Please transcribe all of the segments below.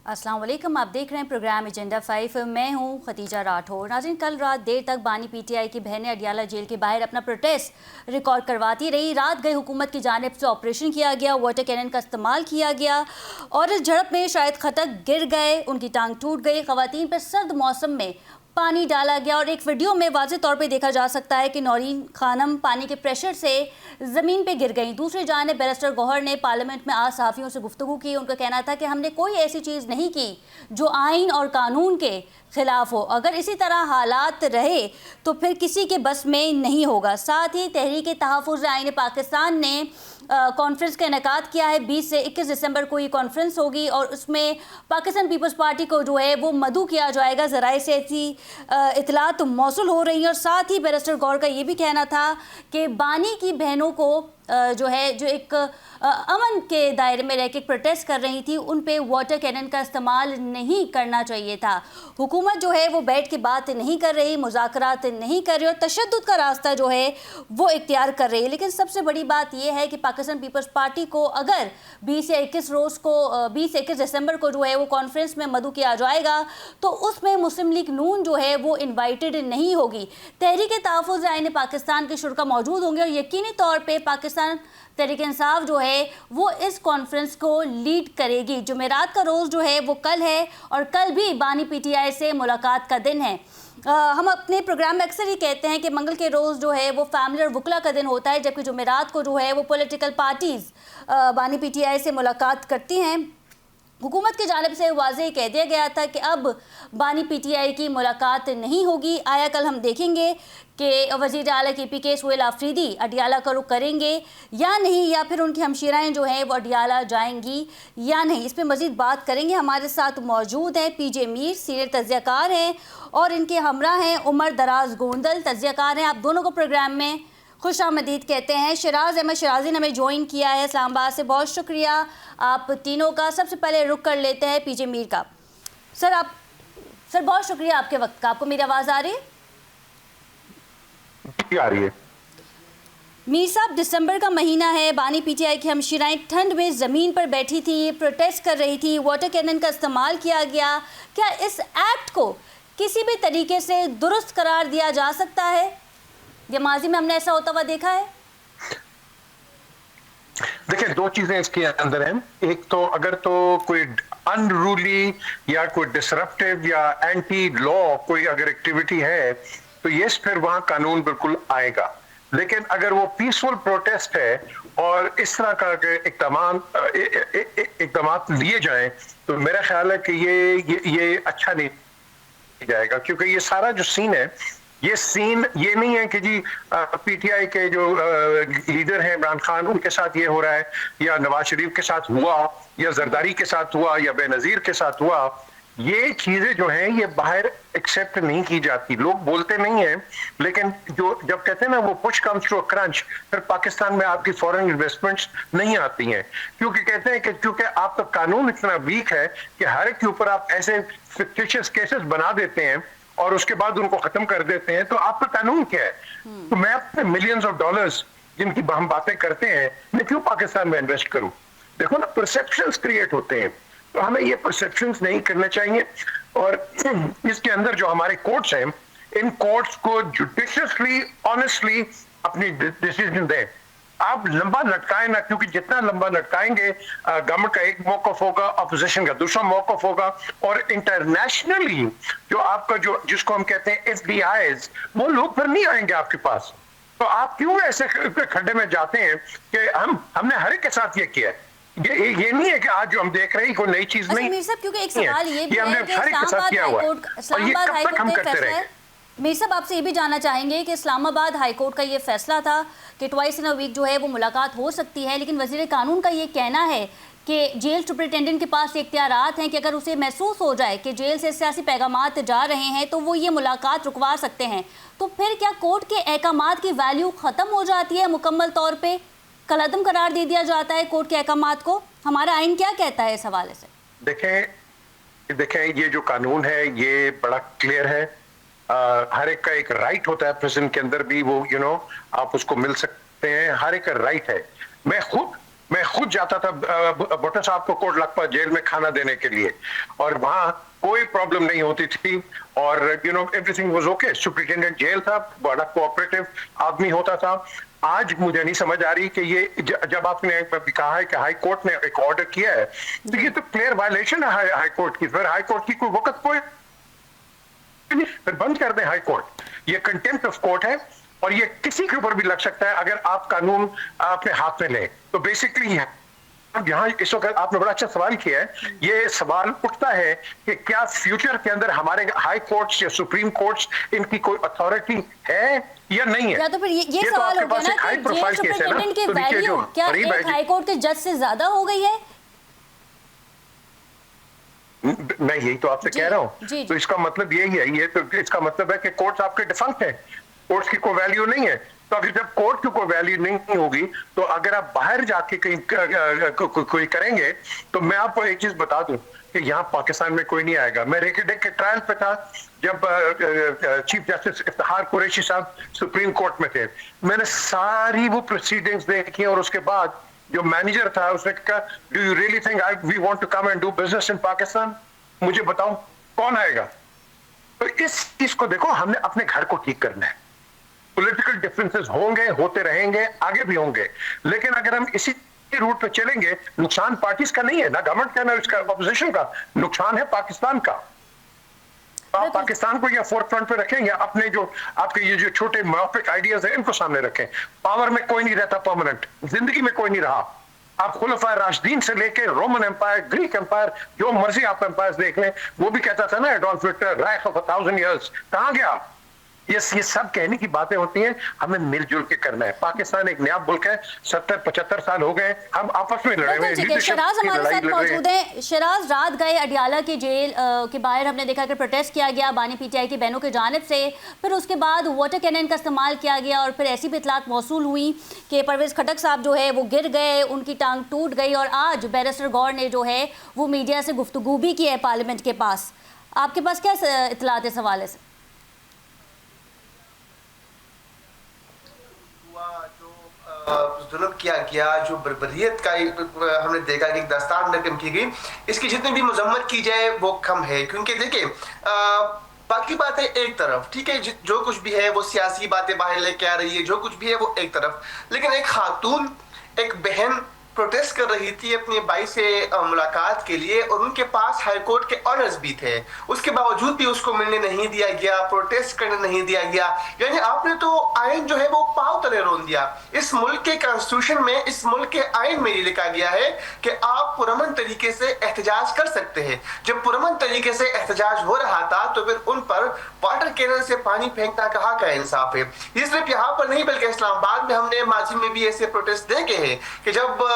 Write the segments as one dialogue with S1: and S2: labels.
S1: अस्सलाम वालेकुम, आप देख रहे हैं प्रोग्राम एजेंडा 5। मैं हूं खतीजा राठौर। नाज़रीन, कल रात देर तक बानी पीटीआई की बहनें अडियाला जेल के बाहर अपना प्रोटेस्ट रिकॉर्ड करवाती रही। रात गई हुकूमत की जानिब से ऑपरेशन किया गया, वाटर कैनन का इस्तेमाल किया गया और इस झड़प में शायद खतक गिर गए, उनकी टांग टूट गई। ख़वातीन पर सर्द मौसम में पानी डाला गया और एक वीडियो में वाज़े तौर पे देखा जा सकता है कि नौरीन खानम पानी के प्रेशर से ज़मीन पे गिर गई। दूसरी जानिब बैरिस्टर गौहर ने पार्लियामेंट में आज सहाफ़ियों से गुफ्तगू की। उनका कहना था कि हमने कोई ऐसी चीज़ नहीं की जो आइन और कानून के खिलाफ हो। अगर इसी तरह हालात रहे तो फिर किसी के बस में नहीं होगा। साथ ही तहरीक तहफ़्फ़ुज़ आइन पाकिस्तान ने कॉन्फ्रेंस का इनेकाद किया है। 20 से 21 दिसंबर को ये कॉन्फ्रेंस होगी और उसमें पाकिस्तान पीपल्स पार्टी को जो है वो मदऊ किया जाएगा। ज़राए से ऐसी इतलात मौसूल हो रही हैं और साथ ही बैरिस्टर गौर का ये भी कहना था कि बानी की बहनों को जो एक अमन के दायरे में रह के प्रोटेस्ट कर रही थी, उन पे वाटर कैनन का इस्तेमाल नहीं करना चाहिए था। हुकूमत जो है वो बैठ के बात नहीं कर रही, मुज़ाकरात नहीं कर रही और तशद्दुद का रास्ता जो है वो इख्तियार कर रही है। लेकिन सबसे बड़ी बात यह है कि पाकिस्तान पीपल्स पार्टी को अगर 20 या 21 दिसंबर को जो है वो कॉन्फ्रेंस में मदऊ किया जाएगा तो उसमें मुस्लिम लीग नून जो है वो इन्वाइटेड नहीं होगी। तहरीक तहफ़्फ़ुज़ आइन पाकिस्तान के शुरा मौजूद होंगे और यकीनी तौर पर पाकिस्तान तहरीक इंसाफ जो है वो इस कॉन्फ्रेंस को लीड करेगी। जुमेरात का रोज़ जो है वो कल है और कल भी बानी पीटीआई से मुलाकात का दिन है। हम अपने प्रोग्राम में अक्सर ही कहते हैं कि मंगल के रोज़ जो है वो फैमिली और वकला का दिन होता है, जबकि जुमेरात को जो है वो पॉलिटिकल पार्टीज़ बानी पीटीआई से मुलाकात करती हैं। हुकूमत की जानिब से वाज़ेह कह दिया गया था कि अब बानी पीटीआई की मुलाकात नहीं होगी। आया कल हम देखेंगे कि वज़ीर आला KPK सुहेल आफरीदी अडियाला का रुख करेंगे या नहीं, या फिर उनकी हमशीराएँ जो हैं वो अडियाला जाएंगी या नहीं। इस पर मज़ीद बात करेंगे। हमारे साथ मौजूद हैं PJ मीर, सीनियर तज्ज़ियाकार हैं, और इनके हमरा हैं उमर दराज गोंदल, तज्ज़ियाकार हैं। आप दोनों को प्रोग्राम में खुश आमदीद कहते हैं। शराज अहमद शराजी ने हमें ज्वाइन किया है इस्लामाबाद से, बहुत शुक्रिया आप तीनों का। सबसे पहले रुख कर लेते हैं PJ मीर का। सर बहुत शुक्रिया आपके वक्त का। आपको मेरी आवाज़ आ रही है?
S2: आ रही है।
S1: मीर साहब, दिसंबर का महीना है, बानी पीटीआई की हमशीराएं ठंड में ज़मीन पर बैठी थी, प्रोटेस्ट कर रही थी, वाटर कैनन का इस्तेमाल किया गया। क्या इस एक्ट को किसी भी तरीके से दुरुस्त करार दिया जा सकता है? या माजी में हमने ऐसा होता हुआ देखा है?
S2: देखिए, दो चीजें इसके अंदर हैं। एक तो अगर तो कोई अनरूली या कोई डिसरप्टिव या एंटी लॉ कोई अगर एक्टिविटी है तो यस, फिर वहां कानून बिल्कुल आएगा। लेकिन अगर वो पीसफुल प्रोटेस्ट है और इस तरह का इकदाम लिए जाएं तो मेरा ख्याल है कि ये अच्छा नहीं जाएगा, क्योंकि ये सारा जो सीन है ये नहीं है कि जी पीटीआई के जो लीडर हैं इमरान खान, उनके साथ ये हो रहा है, या नवाज शरीफ के साथ हुआ, या जरदारी के साथ हुआ, या बेनजीर के साथ हुआ। ये चीजें जो हैं ये बाहर एक्सेप्ट नहीं की जाती। लोग बोलते नहीं हैं, लेकिन जब कहते हैं ना वो push comes to a crunch, फिर पाकिस्तान में आपकी फॉरेन इन्वेस्टमेंट्स नहीं आती हैं, क्योंकि कहते हैं कि क्योंकि आपका कानून इतना वीक है कि हर एक के ऊपर आप ऐसे फिक्टिशियस केसेस बना देते हैं और उसके बाद उनको खत्म कर देते हैं। तो आपका कानून क्या है? तो मैं अपने मिलियंस ऑफ डॉलर्स जिनकी हम बातें करते हैं, मैं क्यों पाकिस्तान में इन्वेस्ट करूं? देखो ना, परसेप्शंस क्रिएट होते हैं, तो हमें ये परसेप्शंस नहीं करने चाहिए। और इसके अंदर जो हमारे कोर्ट्स हैं, इन कोर्ट्स को जुडिशियसली, ऑनेस्टली अपनी डिसीजन दें। आप लंबा लटकाएं ना, क्योंकि जितना लंबा लटकाएंगे गवर्नमेंट का एक मौकफ होगा, अपोजिशन का दूसरा मौकफ होगा, और इंटरनेशनली जो आपका जिसको हम कहते हैं FDIs, वो लोग फिर नहीं आएंगे आपके पास। तो आप क्यों ऐसे खड्डे में जाते हैं कि हमने हर एक के साथ ये किया है? ये नहीं है कि आज जो हम देख रहे हैं कोई नई चीज नहीं है,
S1: क्योंकि एक सवाल ये भी है कि
S2: इस्लामाबाद हाईकोर्ट
S1: का फैसला है। मीर साहब, आपसे ये भी जानना चाहेंगे कि इस्लामाबाद हाईकोर्ट का ये फैसला था कि ट्वाइस इन अ वीक जो है वो मुलाकात हो सकती है, लेकिन वजीर कानून का ये कहना है कि जेल सुपरिटेंडेंट के पास इख्तियारात हैं कि अगर उसे महसूस हो जाए कि जेल से सियासी पैगामात जा रहे हैं तो वो ये मुलाकात रुकवा सकते हैं। तो फिर क्या कोर्ट के अहकामात की वैल्यू ख़त्म हो जाती है? मुकम्मल तौर पर कलअदम करार दे दिया जाता है कोर्ट के अहकामात को? हमारा आइन क्या कहता है इस हवाले से?
S2: देखें, ये जो कानून है ये बड़ा क्लियर है। हर एक का एक राइट होता है, प्रिजन के अंदर भी वो आप उसको मिल सकते हैं, हर एक का राइट है। मैं खुद मैं खुद जाता था भुट्टो साहब को कोट लखपत जेल में खाना देने के लिए, और वहां कोई प्रॉब्लम नहीं होती थी, और everything was okay. Superintendent jail था, बड़ा कोऑपरेटिव आदमी होता था। आज मुझे नहीं समझ आ रही कि ये जब आपने कहा है कि हाई कोर्ट ने एक ऑर्डर किया है, तो ये तो क्लियर वायलेशन है हाई कोर्ट की। फिर हाई कोर्ट की कोई वक्त कोई फिर बंद कर दें हाई कोर्ट। ये कंटेम्प्ट ऑफ कोर्ट है, और ये किसी के ऊपर भी लग सकता है अगर आप कानून अपने हाथ में लें। तो बेसिकली यहाँ इस वक्त आपने बड़ा अच्छा सवाल किया है। ये सवाल उठता है कि क्या फ्यूचर के अंदर हमारे हाई कोर्ट्स या सुप्रीम कोर्ट्स इनकी कोई अथॉरिटी है या नहीं है।
S1: या तो फिर ये
S2: तो
S1: सवाल
S2: आपके
S1: हो गया
S2: पास
S1: ना
S2: एक हाई
S1: कि
S2: प्रोफाइल
S1: जेल
S2: केस है ना,
S1: सुपरिटेंडेंट की
S2: तो नीचे
S1: वैल्यू
S2: जो
S1: क्या
S2: करीब
S1: एक हाई कोर्ट के जज से ज्यादा हो गई है?
S2: मैं यही तो आपसे कह रहा हूँ। तो इसका मतलब यही है, ये तो इसका मतलब है कि कोर्ट्स आपके डिफंक्ट है, कोर्ट्स की कोई वैल्यू नहीं है। तो अगर जब कोर्ट की कोई वैल्यू नहीं होगी, तो अगर आप बाहर जाके कहीं कोई करेंगे, तो मैं आपको एक चीज बता दूं कि यहाँ पाकिस्तान में कोई नहीं आएगा। मैं रेकेडेक के ट्रायल पे था जब चीफ जस्टिस इफ्तिखार कुरैशी साहब सुप्रीम कोर्ट में थे। मैंने सारी वो प्रोसीडिंग्स देखी, और उसके बाद जो मैनेजर था उसने कहा, do you really think we want to come and do business in Pakistan? मुझे बताओ कौन आएगा? तो इस चीज को देखो, हमने अपने घर को ठीक करना है। पॉलिटिकल डिफरेंसेस होंगे, होते रहेंगे, आगे भी होंगे, लेकिन अगर हम इसी रूट पे चलेंगे, नुकसान पार्टीज का नहीं है, ना गवर्नमेंट का, ना इसका अपोजिशन का, नुकसान है पाकिस्तान का। आप पाकिस्तान को या फोर फ्रंट पे रखेंगे, अपने जो आपके ये जो छोटे माफिक आइडियाज है इनको सामने रखें। पावर में कोई नहीं रहता परमानेंट, जिंदगी में कोई नहीं रहा। आप खुलफाए राशिदीन से लेके रोमन एम्पायर, ग्रीक एम्पायर, जो मर्जी आप एम्पायर देख लें, वो भी कहता था ना एडोल्फ हिटलर, राइख ऑफ 1000 इयर्स, कहां गया? ये सब कहने की बातें होती हैं, हमें मिलजुल के करना है। पाकिस्तान एक नया मुल्क है, 70-75 साल हो गए, हम आपस में लड़े हुए।
S1: शराज हमारे साथ मौजूद हैं। शराज, रात गए अडियाला की जेल के बाहर हमने देखा कि प्रोटेस्ट किया गया बानी पीटीआई की बहनों की जानिब से, फिर उसके बाद वाटर कैनन का इस्तेमाल किया गया, और फिर ऐसी भी इतलात मौसूल हुई कि परवेज खटक साहब जो है वो गिर गए, उनकी टांग टूट गई, और आज बैरिस्टर गौर ने जो है वो मीडिया से गुफ्तगू भी की है पार्लियामेंट के पास। आपके पास क्या इतलात है इस हवाले से?
S3: जुल्म किया गया, जो बर्बरियत का हमने देखा कि दास्तान रकम की गई, इसकी जितनी भी मजम्मत की जाए वो कम है। क्योंकि देखिए बाकी बातें एक तरफ, ठीक है, जो कुछ भी है वो सियासी बातें बाहर लेके आ रही है, जो कुछ भी है वो एक तरफ, लेकिन एक खातून, एक बहन प्रोटेस्ट कर रही थी अपने भाई से मुलाकात के लिए, और उनके पास हाई कोर्ट के ऑर्डर्स भी थे, उसके बावजूद भी उसको मिलने नहीं दिया गया, प्रोटेस्ट करने नहीं दिया गया। यानी आपने तो आइन जो है वो पांव तले रोन दिया। इस मुल्क के कॉन्स्टिट्यूशन में, इस मुल्क के आइन में ये लिखा गया है कि आप पुरअमन तरीके से एहतजाज कर सकते हैं। जब पुरअमन तरीके से एहतजाज हो रहा था तो फिर उन पर वाटर कैनन से पानी फेंकना कहाँ का इंसाफ है? ये सिर्फ यहाँ पर नहीं बल्कि इस्लामाबाद में हमने माजी में भी ऐसे प्रोटेस्ट देखे हैं कि जब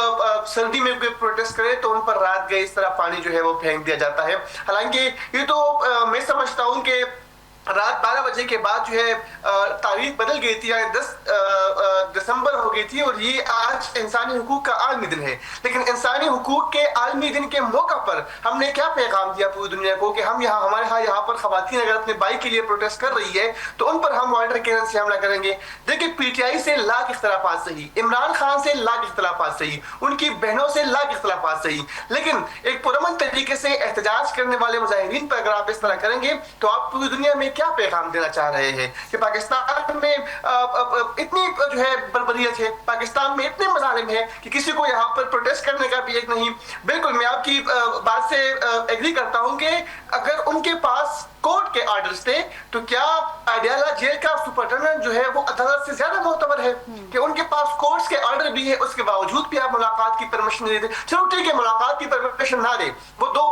S3: सर्दी में कोई प्रोटेस्ट करे तो उन पर रात गए इस तरह पानी जो है वो फेंक दिया जाता है। हालांकि ये तो मैं समझता हूं कि रात 12 बजे के बाद जो है तारीख बदल गई थी, यानी 10 दिसंबर हो गई थी, और ये आज इंसानी हुकूक का आलमी दिन है। लेकिन इंसानी हुकूक के आलमी दिन के मौका पर हमने क्या पैगाम दिया पूरी दुनिया को कि हम हमारे यहाँ पर खवातीन अगर अपने भाई के लिए प्रोटेस्ट कर रही है तो उन पर हम वाटर कैनन से हमला करेंगे। देखिए पीटीआई से लाख इख्तलाफात सही, इमरान खान से लाख इख्तलाफात सही, उनकी बहनों से लाख इख्तलाफात सही, लेकिन एक पुरअमन तरीके से एहतजाज करने वाले मुजाहिरीन पर अगर आप इस तरह करेंगे तो आप पूरी दुनिया में क्या पैगाम देना चाह रहे हैं कि पाकिस्तान में इतनी जो है बर्बरियत है, पाकिस्तान में इतने मजालिम है कि किसी को यहाँ पर प्रोटेस्ट करने का भी एक नहीं। बिल्कुल मैं आपकी बात से एग्री करता हूँ कि अगर उनके पास कोर्ट के ऑर्डर्स थे तो क्या अडियाला जेल का सुपरिटेंडेंट जो है वो अदालत से ज्यादा मोतबर है कि उनके पास कोर्ट्स के ऑर्डर भी है, उसके बावजूद भी आप मुलाकात की परमिशन नहीं देते? चलो ठीक है, मुलाकात की परमिशन ना दे, वो दो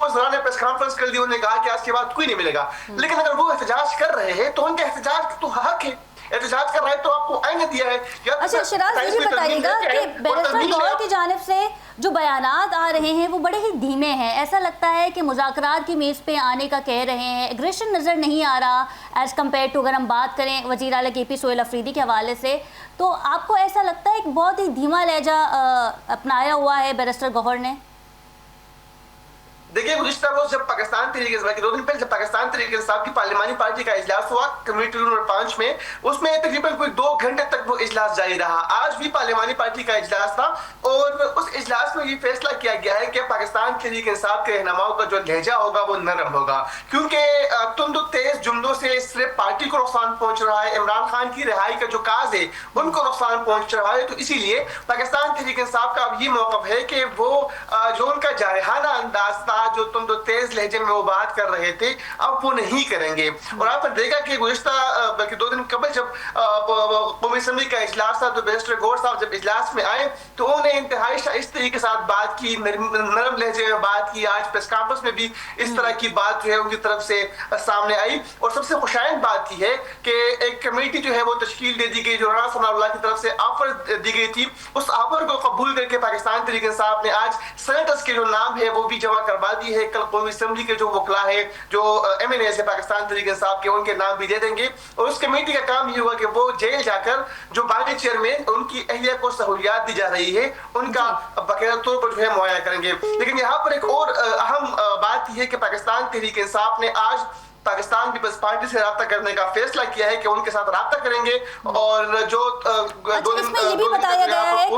S3: ने प्रेस कॉन्फ्रेंस कर दी, उन्होंने कहा कि आज के बाद कोई नहीं मिलेगा, लेकिन अगर वो एहतजाज कर रहे हैं तो उनके एहतजाज तो हक है, एहतजाज कर रहे हैं तो आपको आईने दिया है।
S1: अच्छा शराज, ये भी बताइएगा कि बैरिस्टर गौर की जानिब से जो बयानात आ रहे हैं वो बड़े ही धीमे हैं, ऐसा लगता है कि मुज़ाकरात की मेज़ पे आने का कह रहे हैं, एग्रेशन नज़र नहीं आ रहा एज़ कम्पेयर टू अगर हम बात करें वज़ीर आला केपी सोहेल अफरीदी के हवाले से। तो आपको ऐसा लगता है कि बहुत ही धीमा लहजा अपनाया हुआ है बैरिस्टर गौहर ने?
S3: देखिए गुज़िश्ता रोज जब पाकिस्तान तहरीक इंसाफ के 2 दिन पहले जब पाकिस्तान तहरीक इंसाफ की पार्लिमानी पार्टी का इजलास हुआ कमेटी नंबर 5 में, उसमें तकरीबन कोई 2 घंटे तक वो इजलास जारी रहा। आज भी पार्लिमानी पार्टी का इजलास था और उस इजलास में ये फैसला किया गया है कि पाकिस्तान तहरीक इंसाफ के रहनुमाओं का जो लहजा होगा वो नरम होगा, क्योंकि तुम तो तेज जुमलों से सिर्फ पार्टी को नुकसान पहुंच रहा है, इमरान खान की रिहाई का जो काज है उनको नुकसान पहुंच रहा है। तो इसीलिए पाकिस्तान तहरीक इंसाफ का अब ये मौक़िफ़ है कि वो जो उनका जारहाना अंदाज था, जो तुम तो तेज लहजे में वो बात कर रहे थे, अब वो नहीं करेंगे। और आपने देखा कि गुज़िश्ता बल्कि 2 दिन कबल जब कौमी असम्बली का इजलास था तो बैरिस्टर गौर साहब जब इजलास में आए तो उन्होंने इंतहाई शाइस्तगी के साथ बात की, नरम लहजे में बात की। आज प्रेस कॉन्फ्रेंस में भी इस तरह की बात जो है उनकी तरफ से सामने आई। और सबसे खुशाइन बात यह है कि एक कमेटी जो है वो तश्कील दे दी गई, जो राना सनाउल्लाह की तरफ से ऑफर दी गई थी, उस ऑफर को कबूल करके पाकिस्तान तहरीक इंसाफ ने आज सेनेटर्स के जो नाम है वो भी जमा करवा दी है। कल कौमी असम्बली के जो वकला है, जो MNAs है पाकिस्तान तहरीक इंसाफ के, उनके नाम भी दे देंगे। और उस कमेटी का काम ये होगा कि वो जेल जाकर जो बाकी चेयरमैन उनकी अहलिया को सहूलियात दी जा रही है उनका बाकायदा तौर पर जो है मुहैया करेंगे। लेकिन यहाँ पर एक और अहम बात यह है कि पाकिस्तान तहरीक इंसाफ ने आज पाकिस्तान पीपल्स पार्टी से राब्ता करने का फैसला किया है कि उनके साथ राब्ता करेंगे। और जो
S1: इसमें ये भी बताया गया है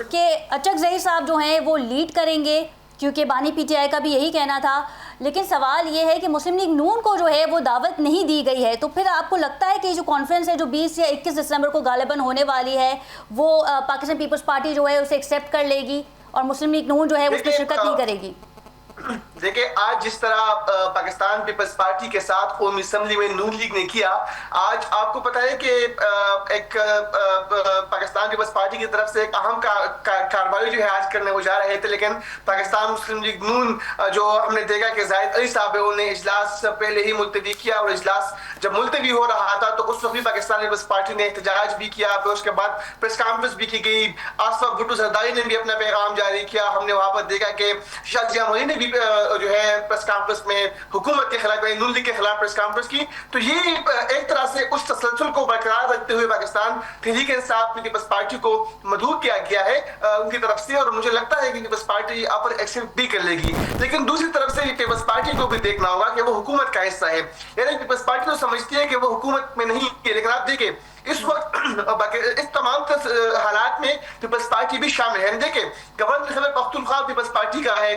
S1: कि अचक ज़हीर साहब जो हैं वो लीड करेंगे, क्योंकि बानी PTI का भी यही कहना था। लेकिन सवाल ये है कि मुस्लिम लीग नून को जो है वो दावत नहीं दी गई है। तो फिर आपको लगता है कि जो कॉन्फ्रेंस है जो 20 या 21 दिसंबर को गालिबन होने वाली है वो पाकिस्तान पीपल्स पार्टी जो है उसे एक्सेप्ट कर लेगी और मुस्लिम लीग नून जो है उसकी शिरकत नहीं करेगी?
S3: देखिए, आज जिस तरह पाकिस्तान पीपल्स पार्टी के साथ कौमी असम्बली में नून लीग ने किया, आज आपको पता है कि एक पाकिस्तान पीपल्स पार्टी की तरफ से एक अहम कार्रवाई जो है आज करने को जा रहे थे, लेकिन पाकिस्तान मुस्लिम लीग नून जो हमने देखा कि जाहिद अली साहब है उन्होंने इजलास पहले ही मुलतवी किया। और इजलास जब मुलतवी हो रहा था तो उस वक्त भी पाकिस्तान पीपल्स पार्टी ने एहतजाज भी किया, फिर उसके बाद प्रेस कॉन्फ्रेंस भी की गई। आसफा भुट्टो जरदारी ने भी अपना पैगाम जारी किया। हमने वहां पर देखा कि शाजिया मोइन ने भी जो है प्रेस कॉन्फ्रेंस में हुकूमत के खिलाफ, नून लीग के खिलाफ प्रेस कॉन्फ्रेंस की। तो ये एक तरह से उस तसलसल को बरकरार रखते हुए पाकिस्तान तहरीक इंसाफ पीपल्स पार्टी को मदऊ किया गया है उनकी तरफ से। और मुझे लगता है कि पीपल्स पार्टी यहाँ पर एक्सेप्ट भी कर लेगी। लेकिन दूसरी तरफ से पीपल्स पार्टी को भी देखना होगा कि वो हुकूमत का हिस्सा है, यानी पीपल्स पार्टी तो समझती है कि वो हुकूमत में नहीं है। लेकिन आप देखिए इस वक्त इस तमाम हालात में पीपल्स पार्टी भी शामिल है। देखिए, governor Khyber Pakhtunkhwa peoples party का है,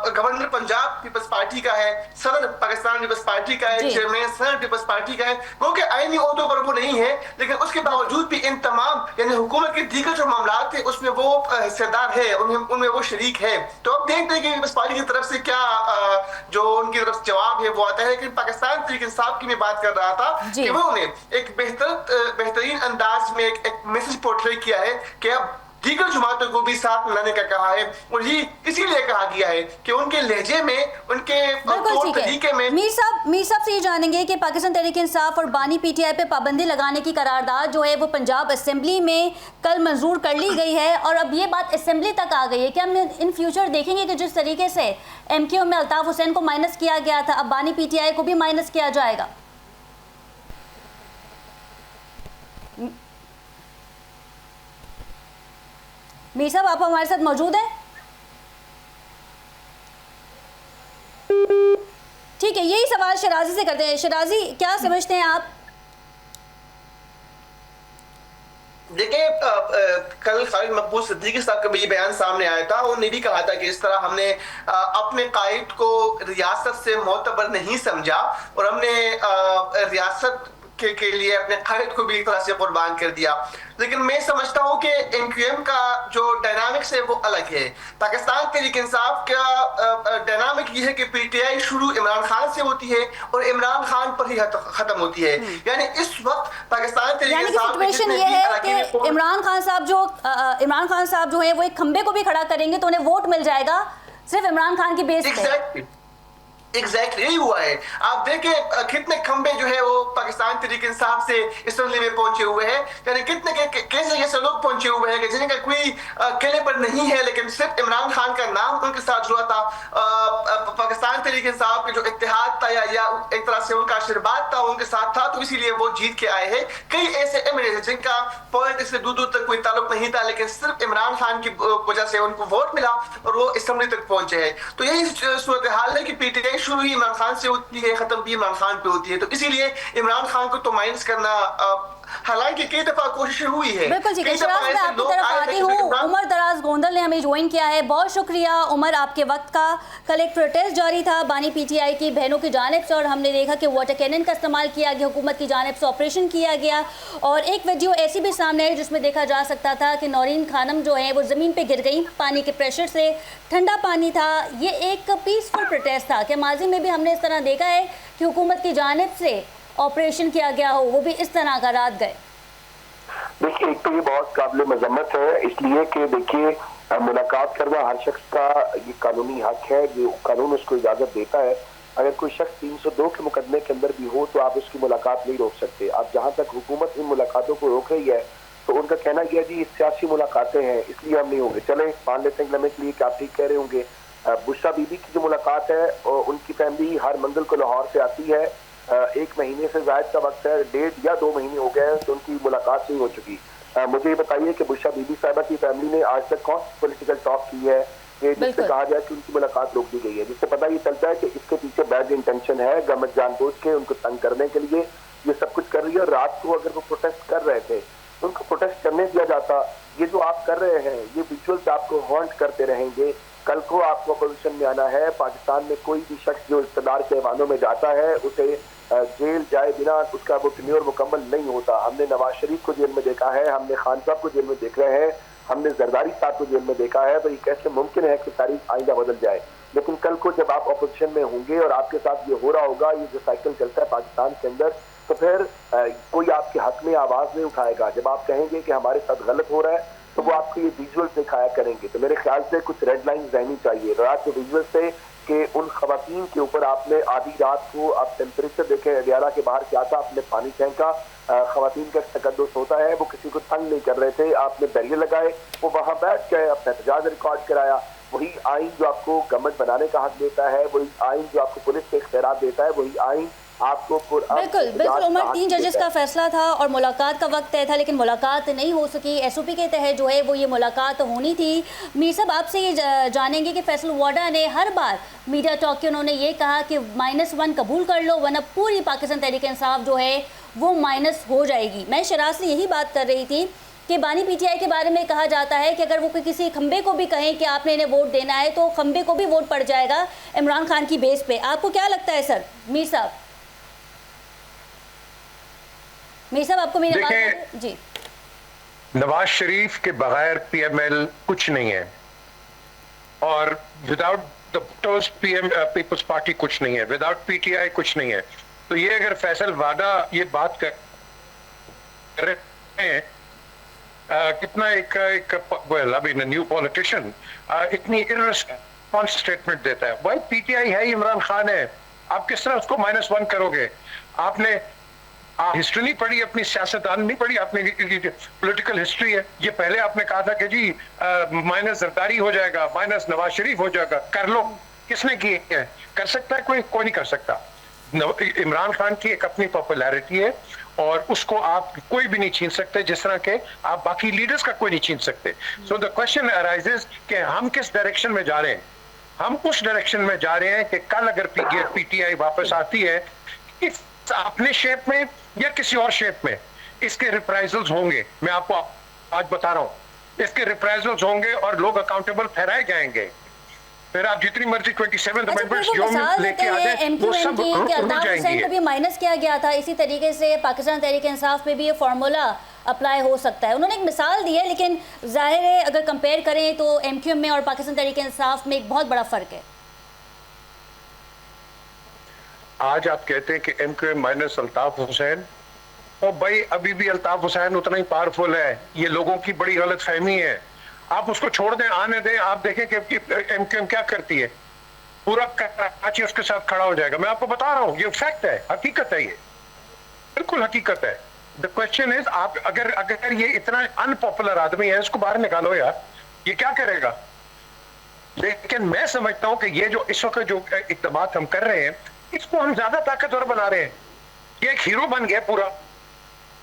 S3: गवर्नर पंजाब पीपल्स पार्टी का है, सदर पाकिस्तान पीपल्स पार्टी का है, चेयरमैन सदर पीपल्स पार्टी का है। वो कि आईनी ओहदों पर वो नहीं है, लेकिन उसके बावजूद भी इन तमाम यानी हुकूमत के दीगर जो मामला थे उसमें वो हिस्सेदार है, उनमें वो शरीक है। तो अब देखते हैं कि पीपल्स पार्टी की तरफ से क्या जो उनकी तरफ जवाब है वो आता है। कि पाकिस्तान तहरीक इंसाफ की मैं बात कर रहा था कि वो उन्हें एक बेहतरीन अंदाज में एक मैसेज पोर्ट्रे किया है कि अब दीगर जमातों को भी साथ मिलाने का कहा है। और ये इसीलिए कहा गया है कि उनके लहजे में, उनके तौर तरीके में।
S1: मीर साहब से ये जानेंगे कि पाकिस्तान तहरीक इंसाफ और बानी PTI पे पाबंदी लगाने की करारदाद जो है वो पंजाब असेंबली में कल मंजूर कर ली गई है और अब ये बात असेंबली तक आ गई है। क्या हम इन फ्यूचर देखेंगे कि जिस तरीके से MQ में अल्ताफ हुसैन को माइनस किया गया था, अब बानी PTI को भी माइनस किया जाएगा? मीर साहब, आप हमारे साथ मौजूद हैं? ठीक है, यही सवाल शराजी से करते हैं। शराजी, क्या समझते हैं आप?
S3: देखिए, कल खालिद मकबूल सिद्दीकी साहब का भी ये बयान सामने आया था। उन्होंने भी कहा था कि इस तरह हमने अपने कायद को रियासत से मोतबर नहीं समझा और हमने रियासत के लिए अपने कायद को भी एक तरह से कुर्बान कर दिया। लेकिन मैं समझता हूं कि MQM का जो डायनामिक्स है वो अलग है। पाकिस्तान तहरीक इंसाफ का डायनामिक ये है कि PTI शुरू इमरान खान से होती है और इमरान खान पर ही खत्म होती है। यानी इस वक्त पाकिस्तान तहरीक इंसाफ
S1: ये है कि इमरान खान साहब जो है वो एक खंबे को भी खड़ा करेंगे तो उन्हें वोट मिल जाएगा सिर्फ इमरान खान की बेस पे।
S3: एग्जैक्टली यही हुआ है। आप देखें कितने खंबे जो है वो पाकिस्तान तहरीक इंसाफ से असेंबली में पहुंचे हुए हैं, यानी कितने कैसे लोग पहुंचे हुए हैं कि जिनका कोई किले पर नहीं है, लेकिन सिर्फ इमरान खान का नाम उनके साथ जुड़ा था। पाकिस्तान तरीके इंसाफ के जो इत्तेहाद था या एक तरह से उनका आशीर्वाद था उनके साथ था, तो इसीलिए वो जीत के आए हैं। कई ऐसे एमएलए हैं जिनका पॉलिटिक्स से दूर दूर तक कोई ताल्लुक नहीं था, लेकिन सिर्फ इमरान खान की वजह से उनको वोट मिला और वो असेंबली तक पहुंचे हैं। तो यही सूरत हाल है कि पीटीआई शुरू ही इमरान खान से होती है, खत्म भी इमरान खान पे होती है। तो इसीलिए इमरान खान को तो माइनस करना, हालांकि कई दफा कोशिश हुई है।
S1: बिल्कुल जी, शराज मैं आपकी तरफ आती हूँ। उमर दराज गोंदल ने हमें ज्वाइन किया है, बहुत शुक्रिया उमर आपके वक्त का। कल एक प्रोटेस्ट जारी था बानी पीटीआई की बहनों की जानिब से और हमने देखा कि वाटर कैनन का इस्तेमाल किया गया, हुकूमत की जानिब से ऑपरेशन किया गया और एक वीडियो ऐसी भी सामने आई जिसमें देखा जा सकता था कि नौरीन खानम जो है वो ज़मीन पर गिर गई पानी के प्रेशर से, ठंडा पानी था। ये एक पीसफुल प्रोटेस्ट था कि माजी में भी हमने इस तरह देखा है कि हुकूमत की जानिब से ऑपरेशन किया गया हो, वो भी इस तरह का रात गए।
S4: देखिए, एक तो ये बहुत काबिल मजम्मत है, इसलिए कि देखिए मुलाकात करना हर शख्स का ये कानूनी हक है, जो कानून उसको इजाजत देता है। अगर कोई शख्स 302 के मुकदमे के अंदर भी हो तो आप उसकी मुलाकात नहीं रोक सकते। अब जहाँ तक हुकूमत इन मुलाकातों को रोक रही है तो उनका कहना यह जी सियासी मुलाकातें हैं इसलिए हम नहीं होंगे। चले मान लेते हैं लम्हे के लिए कि आप ठीक कह रहे होंगे। बुशरा बीबी की जो मुलाकात है और उनकी फैमिली हर मंगल को लाहौर से आती है, 1 महीने से ज्यादा का वक्त है, 1.5 या 2 महीने हो गए हैं तो उनकी मुलाकात नहीं हो चुकी। मुझे ये बताइए कि बुशरा बीबी साहिबा की फैमिली ने आज तक कौन सी पॉलिटिकल टॉक की है कि जिससे कहा जाए कि उनकी मुलाकात रोक दी गई है, जिससे पता ये चलता है कि इसके पीछे बैड इंटेंशन है। गवर्नमेंट जानबूझ के उनको तंग करने के लिए ये सब कुछ कर रही है। और रात को अगर वो प्रोटेस्ट कर रहे थे तो उनको प्रोटेस्ट करने दिया जाता। ये जो आप कर रहे हैं ये विजुअल्स आपको हॉन्ट करते रहेंगे। कल को आपको अपोजिशन में आना है। पाकिस्तान में कोई भी शख्स जो इक़्तिदार के ऐवानों में जाता है उसे जेल जाए बिना उसका वो टेन्योर मुकम्मल नहीं होता। हमने नवाज शरीफ को जेल में देखा है, हमने खान साहब को जेल में देख रहे हैं, हमने जरदारी साहब को जेल में देखा है। तो ये कैसे मुमकिन है कि तारीख आइंदा बदल जाए। लेकिन कल को जब आप अपोजिशन में होंगे और आपके साथ ये हो रहा होगा, ये जो साइकिल चलता है पाकिस्तान के अंदर, तो फिर कोई आपके हक में आवाज नहीं उठाएगा। जब आप कहेंगे कि हमारे साथ गलत हो रहा है तो वो आपको ये विजुअल दिखाया करेंगे। तो मेरे ख्याल से कुछ रेड लाइंस रहनी चाहिए रात के विजुअल से कि उन खवातीन के ऊपर आपने आधी रात को आप टेम्परेचर देखें, अडियाला के बाहर क्या था, आपने पानी फेंका, खवातीन का तकद्दुस होता है, वो किसी को तंग नहीं कर रहे थे, आपने बैरियर लगाए, वो वहां बैठ गए, अपना एहतजाज रिकॉर्ड कराया। वही आइन जो आपको गवर्नमेंट बनाने का हक देता है, वही आइन जो आपको पुलिस के इख्तियार देता है, वही आइन आपको
S1: बिल्कुल बिल्कुल उमर, 3 जजेस का फैसला था और मुलाकात का वक्त तय था लेकिन मुलाकात नहीं हो सकी। एसओपी के तहत जो है वो ये मुलाकात होनी थी। मीर साहब आपसे ये जानेंगे कि फैसल वाडा ने हर बार मीडिया टॉक के उन्होंने ये कहा कि -1 कबूल कर लो वरना पूरी पाकिस्तान तहरीक इंसाफ जो है वो माइनस हो जाएगी। मैं शराज से यही बात कर रही थी कि बानी पीटीआई के बारे में कहा जाता है कि अगर वो किसी खंबे को भी कहें कि आपने इन्हें वोट देना है तो खंबे को भी वोट पड़ जाएगा इमरान खान की बेस पे। आपको क्या लगता है सर? मीर साहब आपको मेरी बात जी।
S2: नवाज शरीफ के बगैर पीएमएल कुछ नहीं है और विदाउट द पीपल्स पार्टी कुछ नहीं है, विदाउट पीटीआई कुछ नहीं है। तो ये अगर फैसल वाडा ये बात कर रहे हैं कितना एक न्यू पॉलिटिशियन इतनी इररिस्पॉन्स स्टेटमेंट देता है। भाई पीटीआई है, इमरान खान है, आप किस तरह उसको -1 करोगे? आपने हिस्ट्री नहीं पढ़ी, अपनी सियासतदान नहीं पढ़ी, आपने पॉलिटिकल हिस्ट्री है। ये पहले आपने कहा था कि जी माइनस जरदारी हो जाएगा, माइनस नवाज शरीफ हो जाएगा, कर लो। किसने किए है? कर सकता है कोई? कोई नहीं कर सकता। इमरान खान की एक अपनी पॉपुलैरिटी है और उसको आप कोई भी नहीं छीन सकते, जिस तरह के आप बाकी लीडर्स का कोई नहीं छीन सकते। सो द क्वेश्चन अराइजेस कि हम किस डायरेक्शन में जा रहे हैं। हम उस डायरेक्शन में जा रहे हैं कि कल अगर पीटीआई वापस आती है इस अपने शेप में या किसी और शेप में, इसके रिप्राइजल्स होंगे। मैं आपको आज बता रहा हूं, इसके रिप्राइजल्स होंगे और लोग अकाउंटेबल ठहराए जाएंगे। फिर आप जितनी मर्जी 27 अमेंडमेंट्स जो लेके आ जाए वो सब रुक जाएंगे।
S1: कभी माइनस किया गया था, इसी तरीके से पाकिस्तान तहरीक इंसाफ में भी ये फार्मूला अप्लाई हो सकता है। उन्होंने एक मिसाल दी है लेकिन जाहिर है अगर कंपेयर करें तो एमक्यूएम में और पाकिस्तान तहरीक इंसाफ में एक बहुत बड़ा फर्क है।
S2: आज आप कहते हैं कि एमक्यूएम माइनस अल्ताफ हुसैन, और भाई अभी भी अल्ताफ हुसैन उतना ही पावरफुल है। ये लोगों की बड़ी गलत फहमी है। आप उसको छोड़ दें, आने दें, आप देखें कि एमक्यूएम क्या करती है। पूरा कराची उसके साथ खड़ा हो जाएगा। मैं आपको बता रहा हूँ, ये फैक्ट है, हकीकत है, ये बिल्कुल हकीकत है। द क्वेश्चन इज आप अगर ये इतना अनपॉपुलर आदमी है इसको बाहर निकालो यार, ये क्या करेगा? लेकिन मैं समझता हूं कि ये जो इस वक्त जो इक़दाम हम कर रहे हैं, इसको हम ज्यादा ताकतवर बना रहे हैं। ये एक हीरो बन गया पूरा।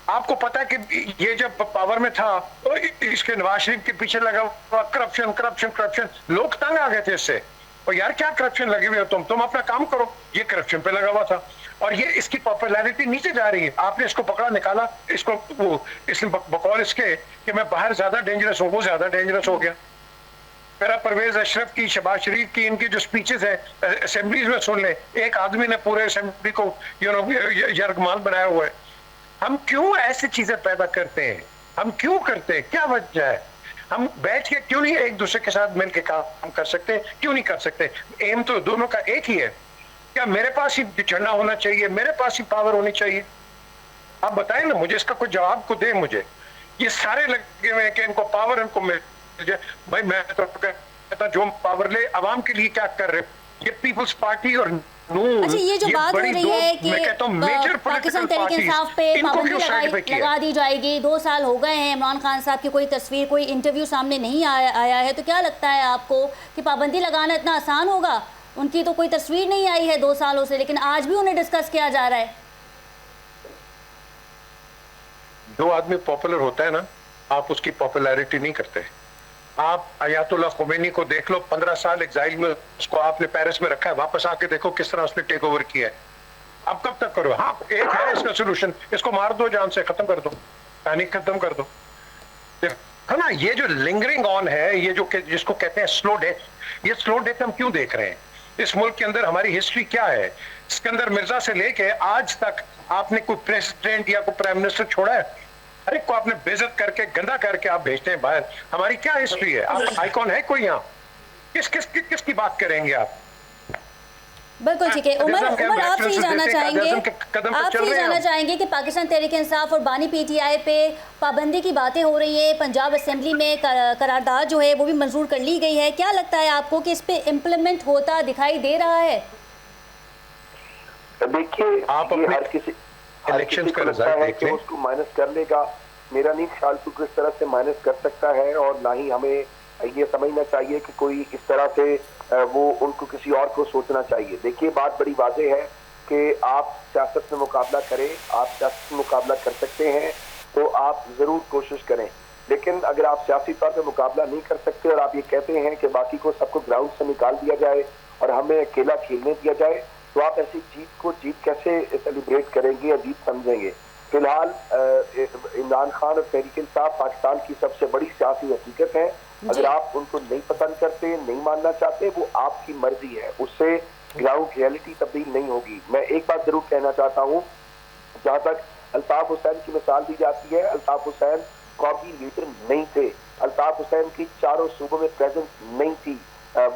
S2: आपको पता है कि ये जब पावर में था तो इसके नवाज शरीफ के पीछे लगा हुआ करप्शन करप्शन करप्शन, लोग तंग आ गए थे इससे। और यार क्या करप्शन लगे हुए हो तुम अपना काम करो। ये करप्शन पे लगा हुआ था और ये इसकी पॉपुलैरिटी नीचे जा रही है। आपने इसको पकड़ा निकाला, इसको वो इसने बकौल इसके कि मैं बाहर ज्यादा डेंजरस हूँ, वो ज्यादा डेंजरस हो गया। मेरा परवेज अशरफ की, शहबाज शरीफ की, इनकी जो स्पीचेस है असेंबलीज में सुन ले, एक आदमी ने पूरे असेंबली को यरगमाल बनाया हुआ है। हम क्यों ऐसी चीजें पैदा करते हैं? हम क्यों करते हैं? क्या वजह है? हम बैठ के क्यों नहीं एक दूसरे के साथ मिलकर काम कर सकते? क्यों नहीं कर सकते? एम तो दोनों का एक ही है। क्या मेरे पास ही झंडा होना चाहिए, मेरे पास ही पावर होनी चाहिए? आप बताएं ना मुझे, इसका कुछ जवाब को दे मुझे। ये सारे लगे हुए हैं कि इनको पावर इनको मिल जाए। भाई मैं तो कहता जो पावर ले, आवाम के लिए क्या कर रहे? ये पीपल्स पार्टी और
S1: अच्छा, ये जो बात हो रही है कि पाकिस्तान तहरीक इंसाफ पे पाबंदी लगा दी जाएगी, 2 साल हो गए हैं, इमरान खान साहब की कोई तस्वीर, कोई इंटरव्यू सामने नहीं आया है, तो क्या लगता है आपको कि पाबंदी लगाना इतना आसान होगा? उनकी तो कोई तस्वीर नहीं आई है 2 सालों से, लेकिन आज भी उन्हें डिस्कस किया जा रहा है।
S2: जो आदमी पॉपुलर होता है ना, आप उसकी पॉपुलैरिटी नहीं करते। आप अयातुल्लाह खुमैनी को देख लो, 15 साल एग्जाइल में उसको आपने पेरिस में रखा है, वापस आके देखो किस तरह उसने टेक ओवर किया है। अब कब तक करो? हाँ, एक है इसका सोल्यूशन, इसको मार दो, जान से खत्म कर दो, कहानी खत्म कर दो। है ना, ये जो लिंगरिंग ऑन है, ये जो जिसको कहते हैं स्लो डेथ, ये स्लो डेथ हम क्यों देख रहे हैं? इस मुल्क के अंदर हमारी हिस्ट्री क्या है? सिकंदर मिर्जा से लेके आज तक आपने कोई प्रेसिडेंट या कोई प्राइम मिनिस्टर छोड़ा है? हर एक को आपने बेइज्जत करके, गंदा करके आप भेजते हैं बाहर। हमारी क्या हिस्ट्री है? आप आइकॉन है कोई यहाँ? किसकी बात करेंगे आप?
S1: बिल्कुल ठीक है। उमर आपसे ये जानना चाहेंगे कि पाकिस्तान तहरीक इंसाफ और बानी पीटीआई पे पाबंदी की बातें हो रही है, पंजाब असेंबली में करारदाद जो है वो भी मंजूर कर ली गई है, क्या लगता है आपको कि इस पे इम्प्लीमेंट होता दिखाई दे रहा है?
S4: देखिए,
S2: आप
S4: हर किसी
S2: इलेक्शन का रिजल्ट देख लें,
S4: उसको माइनस कर लेगा। मेरा नहीं ख्याल कि किस तरह से माइनस कर सकता है, और ना ही हमें ये समझना चाहिए कि कोई इस तरह से वो उनको किसी और को सोचना चाहिए। देखिए, बात बड़ी वाज़ेह है कि आप सियासत में मुकाबला करें, आप सियासत में मुकाबला कर सकते हैं तो आप ज़रूर कोशिश करें, लेकिन अगर आप सियासी तौर पर मुकाबला नहीं कर सकते और आप ये कहते हैं कि बाकी को सबको ग्राउंड से निकाल दिया जाए और हमें अकेला खेलने दिया जाए, तो आप ऐसी जीत को जीत कैसे सेलिब्रेट करेंगे या जीत समझेंगे? फिलहाल इमरान खान और तहरीक इंसाफ पाकिस्तान की सबसे बड़ी सियासी हकीकत है। अगर आप उनको नहीं पसंद करते, नहीं मानना चाहते, वो आपकी मर्जी है, उससे ग्राउंड रियलिटी तब्दील नहीं होगी। मैं एक बात जरूर कहना चाहता हूँ, जहाँ तक अल्ताफ हुसैन की मिसाल दी जाती है, अल्ताफ हुसैन कौमी लीडर नहीं थे, अल्ताफ हुसैन की चारों सूबों में प्रेजेंस नहीं थी।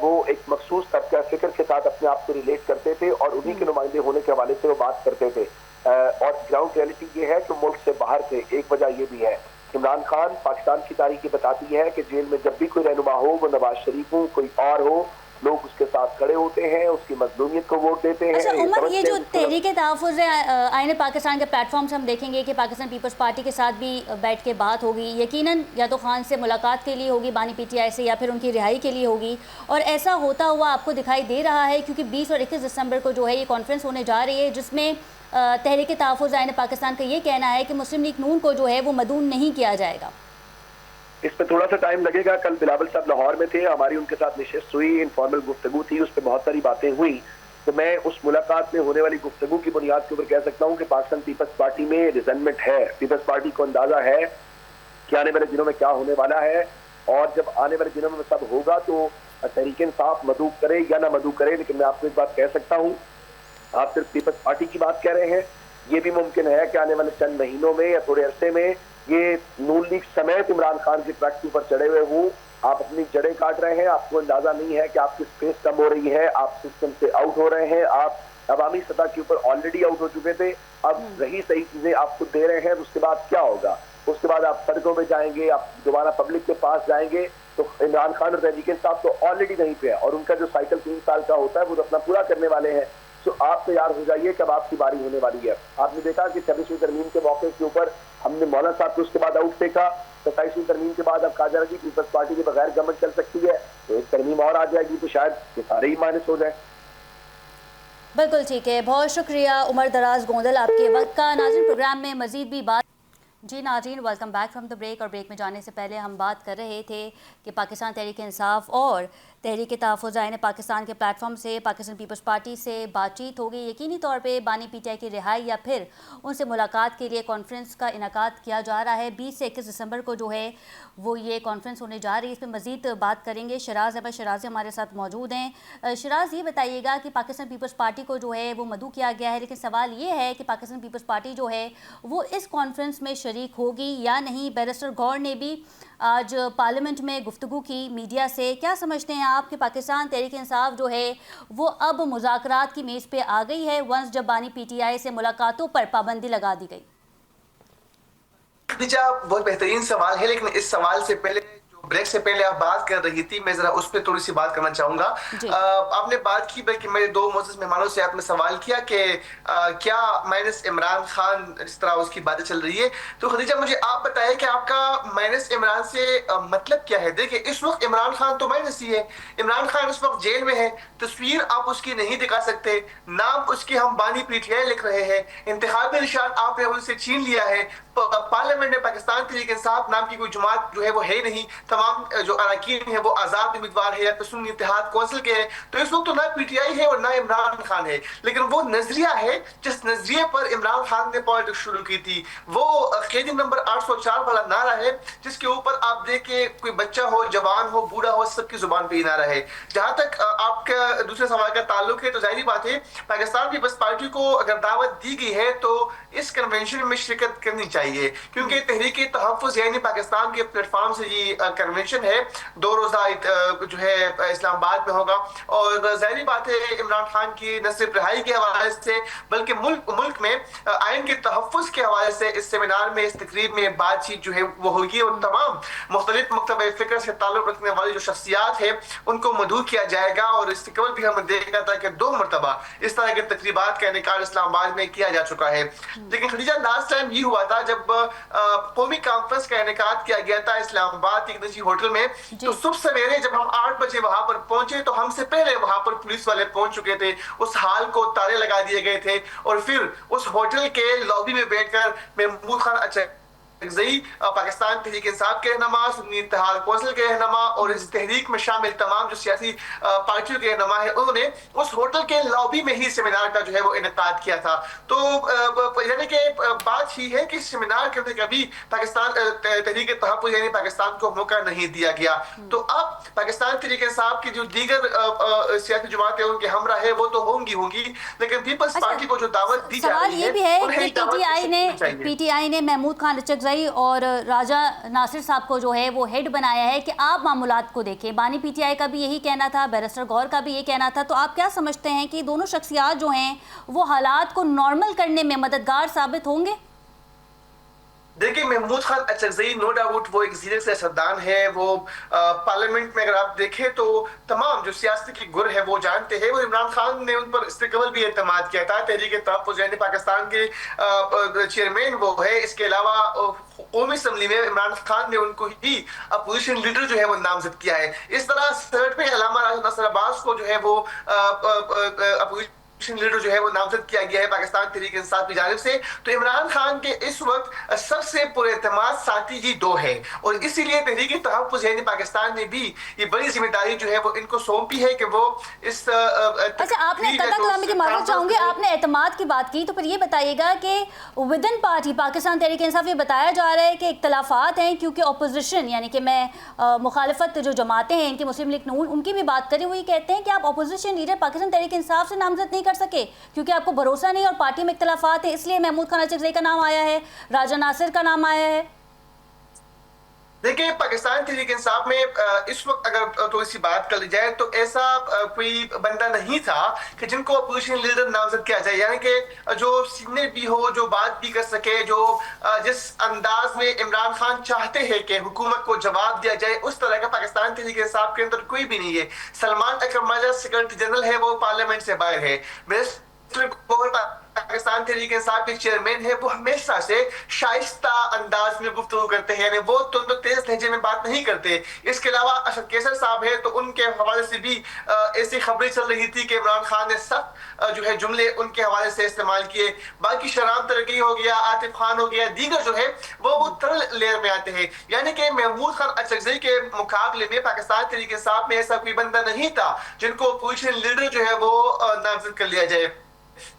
S4: वो एक मखसूस तबका फिक्र के साथ अपने आप को रिलेट करते थे और उन्हीं के नुमाइंदे होने के हवाले से वो बात करते थे। और ग्राउंड रियलिटी ये है कि मुल्क से बाहर थे। एक वजह ये भी है, इमरान खान, पाकिस्तान की तारीख बताती है कि जेल में जब भी कोई रहनुमा हो, वो नवाज शरीफ हो, कोई और हो, लोग उसके साथ खड़े होते हैं, उसकी मजलूमियत को वोट देते हैं।
S1: अच्छा उमर, ये जो तहरीक तहफ़्फ़ुज़ आईन पाकिस्तान के प्लेटफॉर्म से हम देखेंगे कि पाकिस्तान पीपल्स पार्टी के साथ भी बैठ के बात होगी, यकीनन या तो खान से मुलाकात के लिए होगी बानी पीटीआई से, या फिर उनकी रिहाई के लिए होगी, और ऐसा होता हुआ आपको दिखाई दे रहा है क्योंकि 20 और 21 दिसंबर को जो है ये कॉन्फ्रेंस होने जा रही है, जिसमें तहरीक तहफ़्फ़ुज़ आईन पाकिस्तान का ये कहना है कि मुस्लिम लीग नून को जो है वो मदून नहीं किया जाएगा।
S4: इस पे थोड़ा सा टाइम लगेगा। कल बिलावल साहब लाहौर में थे, हमारी उनके साथ निशस्त हुई, इनफॉर्मल गुफ्तगू थी, उस पर बहुत सारी बातें हुई। तो मैं उस मुलाकात में होने वाली गुफ्तगू की बुनियाद के ऊपर कह सकता हूँ कि पाकिस्तान पीपल्स पार्टी में रिजनमेंट है। पीपल्स पार्टी को अंदाजा है कि आने वाले दिनों में क्या होने वाला है, और जब आने वाले दिनों में सब होगा तो तहरीक इंसाफ मदू करे या ना मदू करे, लेकिन मैं आपको एक बात कह सकता हूँ, आप सिर्फ पीपल्स पार्टी की बात कह रहे हैं, ये भी मुमकिन है कि आने वाले चंद महीनों में या थोड़े अरसे में ये नून लीग समेत इमरान खान की ट्रैक के ऊपर चढ़े हुए हूँ। आप अपनी जड़ें काट रहे हैं, आपको अंदाजा नहीं है कि आपकी स्पेस कम हो रही है, आप सिस्टम से आउट हो रहे हैं, आप अवामी सतह के ऊपर ऑलरेडी आउट हो चुके थे, अब रही सही चीजें आपको दे रहे हैं। उसके बाद क्या होगा? उसके बाद आप सड़कों में जाएंगे, आप दोबारा पब्लिक के पास जाएंगे, तो इमरान खान और तहरीक इंसाफ तो ऑलरेडी नहीं पे है, और उनका जो साइकिल 3 साल का होता है वो तो अपना पूरा करने वाले हैं। तो आप तैयार हो जाइए, कब आपकी बारी होने वाली है। आपने देखा कि 26वीं तरमीम के मौके के ऊपर हमने मौलाना साहब को उसके बाद आउट देखा, 27वीं तरमीम के बाद अब कहा जा रहा है कि पीपल्स पार्टी के बगैर गवर्नमेंट चल सकती है, तो एक तरमीम और आ जाएगी तो शायद ये सारे ही माइनस हो जाए।
S1: बिल्कुल ठीक है, बहुत शुक्रिया उमर दराज गोंदल आपके वक्त का। नाज़रीन, प्रोग्राम में मजीद भी बात जी नाज़रीन, welcome back from the break. और ब्रेक में जाने से पहले हम बात कर रहे थे कि पाकिस्तान तहरीक इंसाफ और तहरीक तहफ़्फ़ुज़ आईन पाकिस्तान के प्लेटफॉर्म से पाकिस्तान पीपल्स पार्टी से बातचीत होगी। यकीनी तौर पे बानी पीटीआई की रिहाई या फिर उनसे मुलाकात के लिए कॉन्फ्रेंस का इनकाद किया जा रहा है। 20 से 21 दिसंबर को जो है वो ये कॉन्फ्रेंस होने जा रही है। इसमें मज़ीद बात करेंगे। शराज अहमद शराजी हमारे साथ मौजूद हैं। शराज, ये बताइएगा कि पाकिस्तान पीपल्स पार्टी को जो है वो मदऊ किया गया है, लेकिन सवाल ये है कि पाकिस्तान पीपल्स पार्टी जो है वो इस कॉन्फ्रेंस में शरीक होगी या नहीं। बैरिस्टर गौर ने भी आज पार्लियामेंट में गुफ्तगू की मीडिया से। क्या समझते हैं आप कि पाकिस्तान तहरीक इंसाफ जो है वो अब मुज़ाकरात की मेज़ पे आ गई है वंस जब बानी पीटीआई से मुलाकातों पर पाबंदी लगा दी गई?
S3: बहुत बेहतरीन सवाल है, लेकिन इस सवाल से पहले ब्रेक से पहले आप बात कर रही थी, मैं जरा उस पर थोड़ी सी बात करना चाहूंगा। आपने बात की, बल्कि मेरे दो मोअज़्ज़ज़ मेहमानों से आपने सवाल किया कि क्या माइनस इमरान खान इस तरह उसकी बातें चल रही है। तो खदीजा, मुझे आप बताएं कि आपका माइनस इमरान से मतलब क्या है। देखिए, इस वक्त इमरान खान तो माइनस ही है। इमरान खान इस वक्त जेल में है, तस्वीर आप उसकी नहीं दिखा सकते, नाम उसकी हम बानी पीटीआई लिख रहे हैं, इंतखाबी निशान आपने उनसे छीन लिया है। पार्लियामेंट में पाकिस्तान तहरीक इंसाफ नाम की कोई जमात जो है वो है ही नहीं। तमाम जो अरकान है वो आजाद उम्मीदवार है या सुन्नी इत्तेहाद कौंसिल के हैं। तो इस वक्त तो ना पीटीआई है और ना इमरान खान है। लेकिन वो नजरिया है जिस नजरिए पर इमरान खान ने पॉलिटिक्स शुरू की थी, वो कैदी नंबर 804 वाला नारा है, जिसके ऊपर आप देखे कोई बच्चा हो, जवान हो, बूढ़ा हो, सबकी जुबान पे नारा है। जहां तक आपका दूसरे सवाल का ताल्लुक है, तो जाहिर बात है पाकिस्तान पीपल्स पार्टी को अगर दावत दी गई है तो इस कन्वेंशन में शिरकत करनी चाहिए, क्योंकि तहरीक तहफ़्फ़ुज़ यानी पाकिस्तान के प्लेटफॉर्म से ये कन्वेंशन है, 2 रोज़ा जो है इस्लामाबाद में होगा। और जाहिर बात है इमरान खान की न सिर्फ रिहाई के हवाले से बल्कि मुल्क में आइन के तहफ़्फ़ुज़ के हवाले से इस सेमिनार में, इस तकरीब में बातचीत जो है वो होगी और तमाम मुख्तलिफ मकतब फ़िक्र से ताल्लुक़ रखने वाली जो शख्सियात है उनको मदऊ किया जाएगा। और इससे कबल भी हमने देखा था कि 2 मरतबा इस तरह के तकरीबात का इनेकाद इस्लामाबाद में किया जा चुका है। लेकिन खदीजा, लास्ट टाइम ये हुआ था जब कौमी कॉन्फ्रेंस का इनेकाद किया गया था इस्लामाबाद के एक निजी होटल में। तो सुबह सवेरे जब हम 8 बजे वहां पर पहुंचे तो हमसे पहले वहां पर पुलिस वाले पहुंच चुके थे। उस हाल को ताले लगा दिए गए थे और फिर उस होटल के लॉबी में बैठकर महमूद खान पाकिस्तान तहरीक इंसाफ के रहनुमा, सुन्नी इत्तेहाद कौंसिल के रहनुमा और इस तहरीक में शामिल तमाम जो सियासी पार्टियों के रहनुमा है, उन्होंने उस होटल के लॉबी में ही सेमिनार का जो है वो इनेकाद किया था। तो यानी कि बात ही है कि सेमिनार के कभी पाकिस्तान तहरीक तहफ़्फ़ुज़ यानी पाकिस्तान को मौका नहीं दिया गया। तो अब पाकिस्तान तहरीक इंसाफ की जो दीगर सियासी जमातें उनके हमरा है वो तो होंगी, लेकिन पीपल्स पार्टी को जो दावत दी जा रही है,
S1: पीटीआई ने महमूद खान लचकज़ई और राजा नासिर साहब को जो है वो हेड बनाया है कि आप मामूलात को देखें। बानी पीटीआई का भी यही कहना था, बैरिस्टर गौर का भी यही कहना था। तो आप क्या समझते हैं कि दोनों शख्सियात जो हैं वो हालात को नॉर्मल करने में मददगार साबित होंगे?
S3: देखिए, महमूद खान अचकज़ई नो डाउट वो एक ज़ीरे से सियासतदान है। वो पार्लियामेंट में अगर आप देखें तो तमाम जो सियासत की गुर है वो जानते हैं। वो इमरान खान ने उन पर इससे कबल भी एतमाद किया था। तहरीक तहफ़्फ़ुज़ यानी पाकिस्तान के चेयरमैन वो है। इसके अलावा कौमी असम्बली में इमरान खान ने उनको ही अपोजिशन लीडर जो है वो नामजद किया है। इस तरह सेनेट में अल्लामा राजा नासिर अब्बास को जो है वो अपोजिशन लीडर जो है वो नामजद किया गया है पाकिस्तान तहरीक इंसाफ की जानिब से। तो इमरान खान के इस वक्त सबसे पुरएतमाद साथी ही 2 है और इसीलिए तहरीक तहफ़्फ़ुज़ यानी पाकिस्तान ने भी ये बड़ी जिम्मेदारी जो है वो इनको सौंपी है कि वो इस
S1: अच्छा, आपने कलामी की माफी चाहूंगी, आपने एतमाद की बात की, तो फिर ये बताइएगा कि with in party Pakistan Tehreek Insaf ये बताया जा रहा है कि इख्तलाफात हैं, क्योंकि अपोजिशन यानी कि मैं मुखालिफत जो जमातें हैं इनकी मुस्लिम लीग नून उनकी भी बात करें, वो ये कहते हैं कि आप अपोजिशन लीडर पाकिस्तान तहरीक इंसाफ से नामजद नहीं कर सके क्योंकि आपको भरोसा नहीं और पार्टी में इख्तलाफात है, इसलिए महमूद खान अचकज़ई का नाम आया है, राजा नासिर का नाम आया है।
S3: देखिए, पाकिस्तान तहरीक इंसाफ में इस वक्त अगर थोड़ी सी बात कर ली जाए तो ऐसा कोई बंदा नहीं था कि जिनको अपोजिशन लीडर नामजद किया जाए, यानी कि जो सीनियर भी हो, जो बात भी कर सके, जो जिस अंदाज में इमरान खान चाहते हैं कि हुकूमत को जवाब दिया जाए, उस तरह का पाकिस्तान तहरीक इंसाफ के अंदर कोई भी नहीं है। सलमान अकरम राजा सेक्रेटरी जनरल है, वो पार्लियामेंट से बाहर है। पाकिस्तान तहरीक इंसाफ के चेयरमैन है वो हमेशा से शाइस्ता अंदाज में गुफ्तगू करते हैं, यानी वो तो तेज लहजे में बात नहीं करते। इसके अलावा असद कैसर साहब है तो उनके हवाले से भी ऐसी खबरें चल रही थी कि इमरान खान ने सख्त जो है जुमले उनके हवाले से इस्तेमाल किए। बाकी शराब तरक्की हो गया, आतिफ खान हो गया, दीगर जो है वो तरल लेयर में आते हैं। यानी कि महमूद खान अचकजई के मुकाबले में पाकिस्तान तहरीक इंसाफ में ऐसा कोई बंदा नहीं था जिनको अपोजिशन लीडर जो है वो नामजद कर लिया जाए।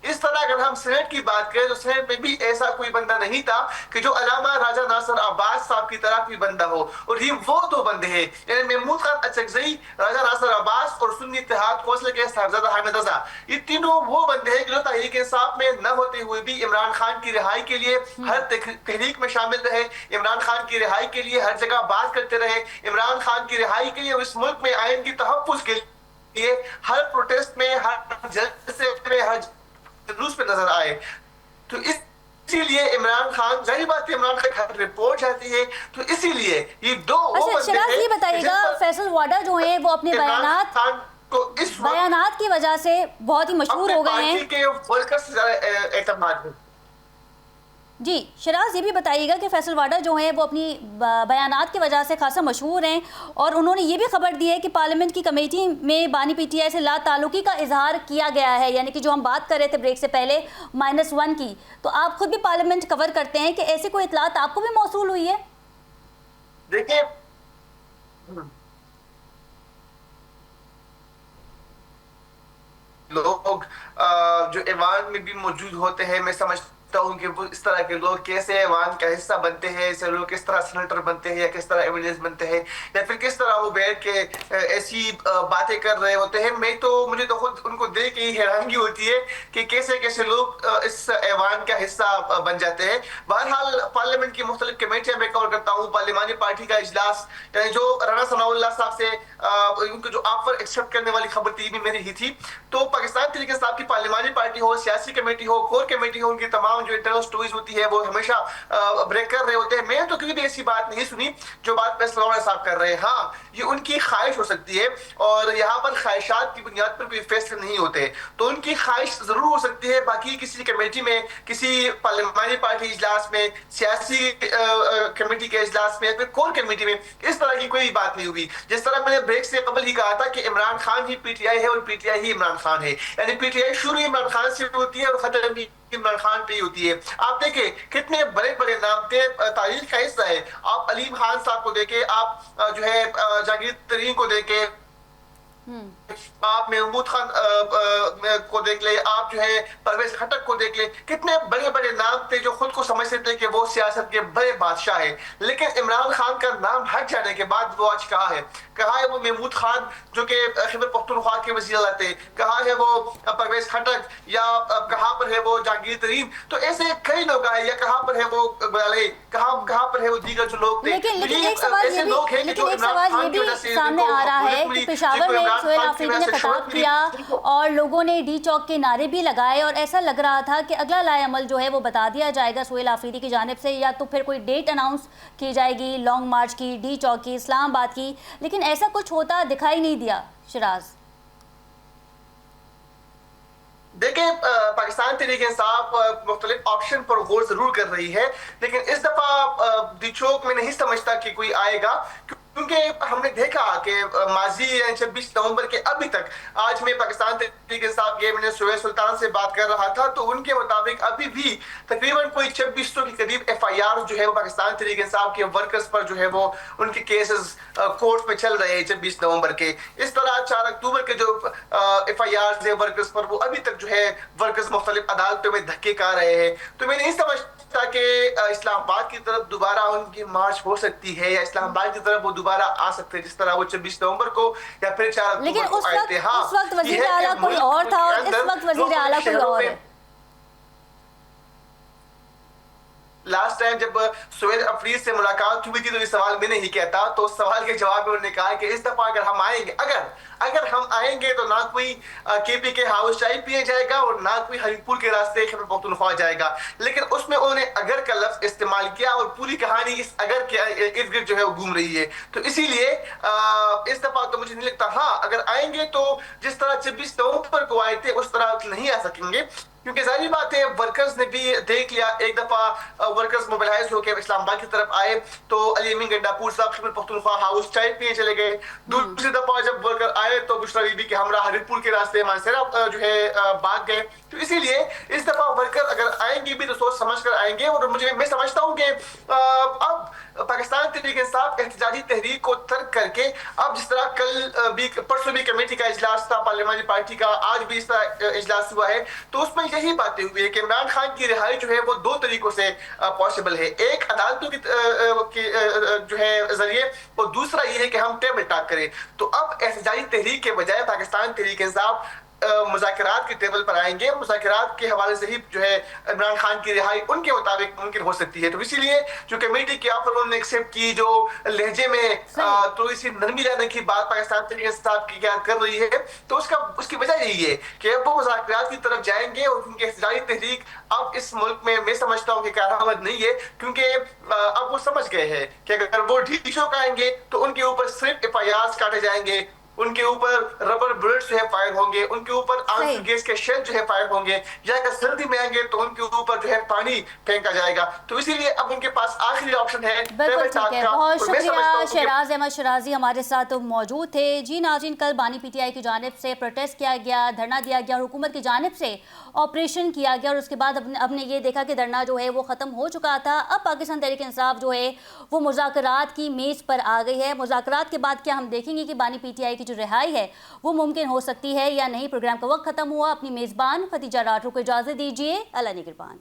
S3: इस तरह अगर हम सेनेट की बात करें तो सेनेट में भी ऐसा कोई बंदा नहीं था कि जो अलामा राजा नासिर अब्बास साहब की तरह कोई बंदा हो, और ये वो दो बंदे हैं, यानी महमूद खान अचकजई, राजा नासिर अब्बास और सुन्नी इत्तेहाद कौंसिल के साहबजादा हामिद रजा, ये तीनों वो बंदे हैं जो तहरीक इंसाफ में न होते हुए भी इमरान खान की रिहाई के लिए हर तहरीक में शामिल रहे, इमरान खान की रिहाई के लिए हर जगह बात करते रहे, इमरान खान की रिहाई के लिए इस मुल्क में आइन की तहफ़्फ़ुज़ के लिए हर प्रोटेस्ट में, हर जलसे में, हर रूस पे नजर आए। तो इसीलिए इमरान खान, जाहिर बात है इमरान खान रिपोर्ट जाती है, तो इसीलिए ये दो
S1: शराज ये बताइएगा, फैसल वाडा जो है वो अपने बयानात की वजह से बहुत ही मशहूर हो गए हैं
S3: के वर्कर्स एतमाद।
S1: जी शराज ये भी बताइएगा कि फैसल वाडा जो हैं वो अपनी बयानात की वजह से खासा मशहूर हैं, और उन्होंने ये भी खबर दी है कि पार्लियामेंट की कमेटी में बानी पीटीआई से ला ताल्लुकी का इजहार किया गया है, यानी कि जो हम बात कर रहे थे ब्रेक से पहले -1 की, तो आप खुद भी पार्लियामेंट कवर करते हैं कि ऐसी कोई इतलात आपको भी मौसूल हुई है?
S3: देखिए लोग जो ऐवान में भी मौजूद होते हैं, मैं समझता हूँ कि वो इस तरह के लोग कैसे ऐवान का हिस्सा बनते हैं, ऐसे लोग किस तरह सेनेटर बनते हैं या किस तरह एमएलए बनते हैं या फिर किस तरह वो बैठ के ऐसी बातें कर रहे होते हैं। मुझे तो खुद उनको देख के ही हैरानगी होती है कि कैसे कैसे लोग इस ऐवान का हिस्सा बन जाते हैं। बहरहाल पार्लियामेंट की मुख्तलिफ कमेटियां मैं कवर करता हूँ, पार्लियामानी पार्टी का इजलास, यानी जो राना सनाउल्लाह साहब से उनको जो ऑफर एक्सेप्ट करने वाली खबर थी भी मेरी ही थी। तो पाकिस्तान तहरीक इंसाफ की पार्लियामानी पार्टी हो, सियासी कमेटी हो, कोर कमेटी हो, उनकी तमाम जो इंटरनल स्टोरीज होती है वो हमेशा ब्रेक कर रहे होते हैं। मैं तो कभी भी ऐसी बात नहीं सुनी जो बात फैसल वाडा साहब कर रहे हैं। हाँ, ये उनकी ख्वाहिश हो सकती है और यहाँ पर ख्वाहिशात की बुनियाद पर कोई फैसले नहीं होते, तो उनकी ख्वाहिश जरूर हो सकती है। बाकी किसी कमेटी में, किसी पार्लियामानी पार्टी इजलास में, सियासी कमेटी के इजलास में, फिर कोर कमेटी में इस तरह की कोई बात नहीं हुई। जिस तरह मैंने ब्रेक से कबल ही कहा था कि इमरान खान ही पीटीआई है और पीटीआई ही इमरान खान है, यानी पीटीआई शुरू इमरान खान से होती है और खत्म भी इमरान खान पे होती है। आप देखें कितने बड़े बड़े नाम थे, तारीख का हिस्सा है। आप अलीम खान साहब को देखें, आप जो है जहांगीर तरीन को देखें, आप महमूद खान को देख ले, आप जो है परवेज खटक को देख ले, कितने बड़े बड़े नाम थे जो खुद को समझते थे कि वो सियासत के बड़े बादशाह है। लेकिन इमरान खान का नाम हट जाने के बाद वो आज कहाँ है वो महमूद खान जो कि खैबर पख्तूनख्वा के वज़ीर थे, कहाँ है वो परवेज खटक, या कहाँ पर है वो जहांगीर तरीन। तो ऐसे कई लोग आए, या कहाँ पर है वो कहाँ पर है वो दीगर जो लोग थे।
S1: लेकिन एक सवाल ये भी सामने आ रहा है कि पेशावर में सोहेल आफरीदी ने खिताब किया और लोगों ने डी चौक के नारे भी लगाए, और ऐसा लग रहा था कि अगला लाएअमल जो है वो बता दिया जाएगा सोहेल आफरीदी की जानिब से, या तो फिर कोई डेट अनाउंस की जाएगी लॉन्ग मार्च की, डी चौक की, इस्लामाबाद की, लेकिन ऐसा कुछ होता दिखाई नहीं दिया। शराज
S3: देखिए, पाकिस्तान तहरीक इंसाफ मुख्तलिफ ऑप्शन पर गौर जरूर कर रही है, लेकिन इस दफा दी चौक में नहीं समझता कि कोई आएगा, क्योंकि हमने देखा कि माजी 26 नवंबर के अभी तक, आज मैं पाकिस्तान तहरीक इंसाफ के मैंने सुहेल सुल्तान से बात कर रहा था, तो उनके मुताबिक अभी भी तकरीबन कोई 2600 के करीब FIR जो है वो पाकिस्तान तहरीक इंसाफ के वर्कर्स पर जो है वो उनके केसेस कोर्ट में चल रहे हैं 26 नवंबर के। इस तरह 4 अक्टूबर के जो FIR है वर्कर्स पर, वो अभी तक जो है वर्कर्स मुख्तलिफ अदालतों में धक्के खा रहे हैं। तो मैं नहीं समझता कि इस्लामाबाद की तरफ दोबारा उनकी मार्च हो सकती है, या इस्लामाबाद की तरफ वो दोबारा आ सकते हैं जिस तरह वो 26 नवंबर को या फिर 4 अक्टूबर को आए थे। हाँ,
S1: उस वक्त वजीर आला कोई और था और इस वक्त वजीर आला कोई और है।
S3: लास्ट टाइम जब सोहेल अफरीद से मुलाकात हुई थी तो ये सवाल मैंने ही किया था, तो उस सवाल के जवाब में उन्होंने कहा कि इस दफा अगर हम आएंगे, अगर हम आएंगे तो ना कोई KP के हाउस चाय पिए जाएगा और ना कोई हरिपुर के रास्ते खैबर पख्तूनख्वा जाएगा। लेकिन उसमें उन्होंने अगर का लफ्ज इस्तेमाल किया और पूरी कहानी इस अगर के इर्द गिर्द जो है वो घूम रही है। तो इसीलिए इस दफा तो मुझे नहीं लगता, हाँ अगर आएंगे तो जिस तरह 26 नवंबर को आए थे उस तरह नहीं आ सकेंगे। क्योंकि जाहिर बात है वर्कर्स ने भी देख लिया, एक दफा वर्कर्स मोबिलाइज होकर इस्लामाबाद की तरफ आए तो अली अमीन गंडापुर साहब खैबर पख्तूनख्वा हाउस चाय पिए चले गए। दूसरी दफा जब वर्कर आए तो बुशरा बीबी के हमरा हरिपुर के रास्ते मानसरा जो है भाग गए। तो इसीलिए इस दफा वर्कर अगर आएंगे भी तो सोच समझ कर आएंगे। और मैं समझता हूँ कि अब पाकिस्तान तहरीक इंसाफ एहतजाजी तहरीक को तर्क करके अब जिस तरह कल भी परसों भी कमेटी का इजलास था पार्लियामानी पार्टी का, आज भी इस तरह इजलास हुआ है, तो उसमें यही बातें हुई है कि इमरान खान की रिहाई जो है वो दो तरीकों से पॉसिबल है। एक अदालतों की जो है जरिए, और दूसरा ये है कि हम टेबल टॉक करें। तो अब एहतजाजी तहरीक के बजाय पाकिस्तान तहरीक इंसाफ मुज़ाकरात के टेबल पर आएंगे। मुज़ाकरात के हवाले से ही जो है इमरान खान की रिहाई उनके मुताबिक मुमकिन हो सकती है। तो इसीलिए जो कमेटी की ऑफर उन्होंने एक्सेप्ट की, जो लहजे में तो इसी नरमी लाने की बात पाकिस्तान तहरीक इंसाफ की क्या कर रही है, तो उसकी वजह यही है कि अब वो मुज़ाकरात की तरफ जाएंगे। और उनकी एहतजाजी तहरीक अब इस मुल्क में मैं समझता हूँ कि कारआमद नहीं है, क्योंकि अब वो समझ गए हैं कि अगर वो ढील आएंगे तो उनके ऊपर सिर्फ FIRs काटे जाएंगे, उनके ऊपर रबर बुलेट्स जो है फायर होंगे, उनके ऊपर आग गैस के शेल जो है फायर होंगे, या अगर सर्दी में आएंगे तो उनके ऊपर जो है पानी फेंका जाएगा। तो इसीलिए अब उनके पास आखिरी ऑप्शन है।
S1: बिल्कुल ठीक है, बहुत शुक्रिया। शहराज अहमद शराजी हमारे साथ मौजूद थे। जी नाज़रीन, कल बानी PTI की जानिब से प्रोटेस्ट किया गया, धरना दिया गया और हुकूमत की जानिब से ऑपरेशन किया गया, और उसके बाद अब ने ये देखा कि धरना जो है वो ख़त्म हो चुका था। अब पाकिस्तान तहरीक इंसाफ जो है वो मुज़ाकरात की मेज़ पर आ गई है। मुज़ाकरात के बाद क्या हम देखेंगे कि बानी PTI की जो रिहाई है वो मुमकिन हो सकती है या नहीं। प्रोग्राम का वक्त खत्म हुआ। अपनी मेज़बान खतीजा राठौर को इजाज़त दीजिए। अल्लाह निगहबान।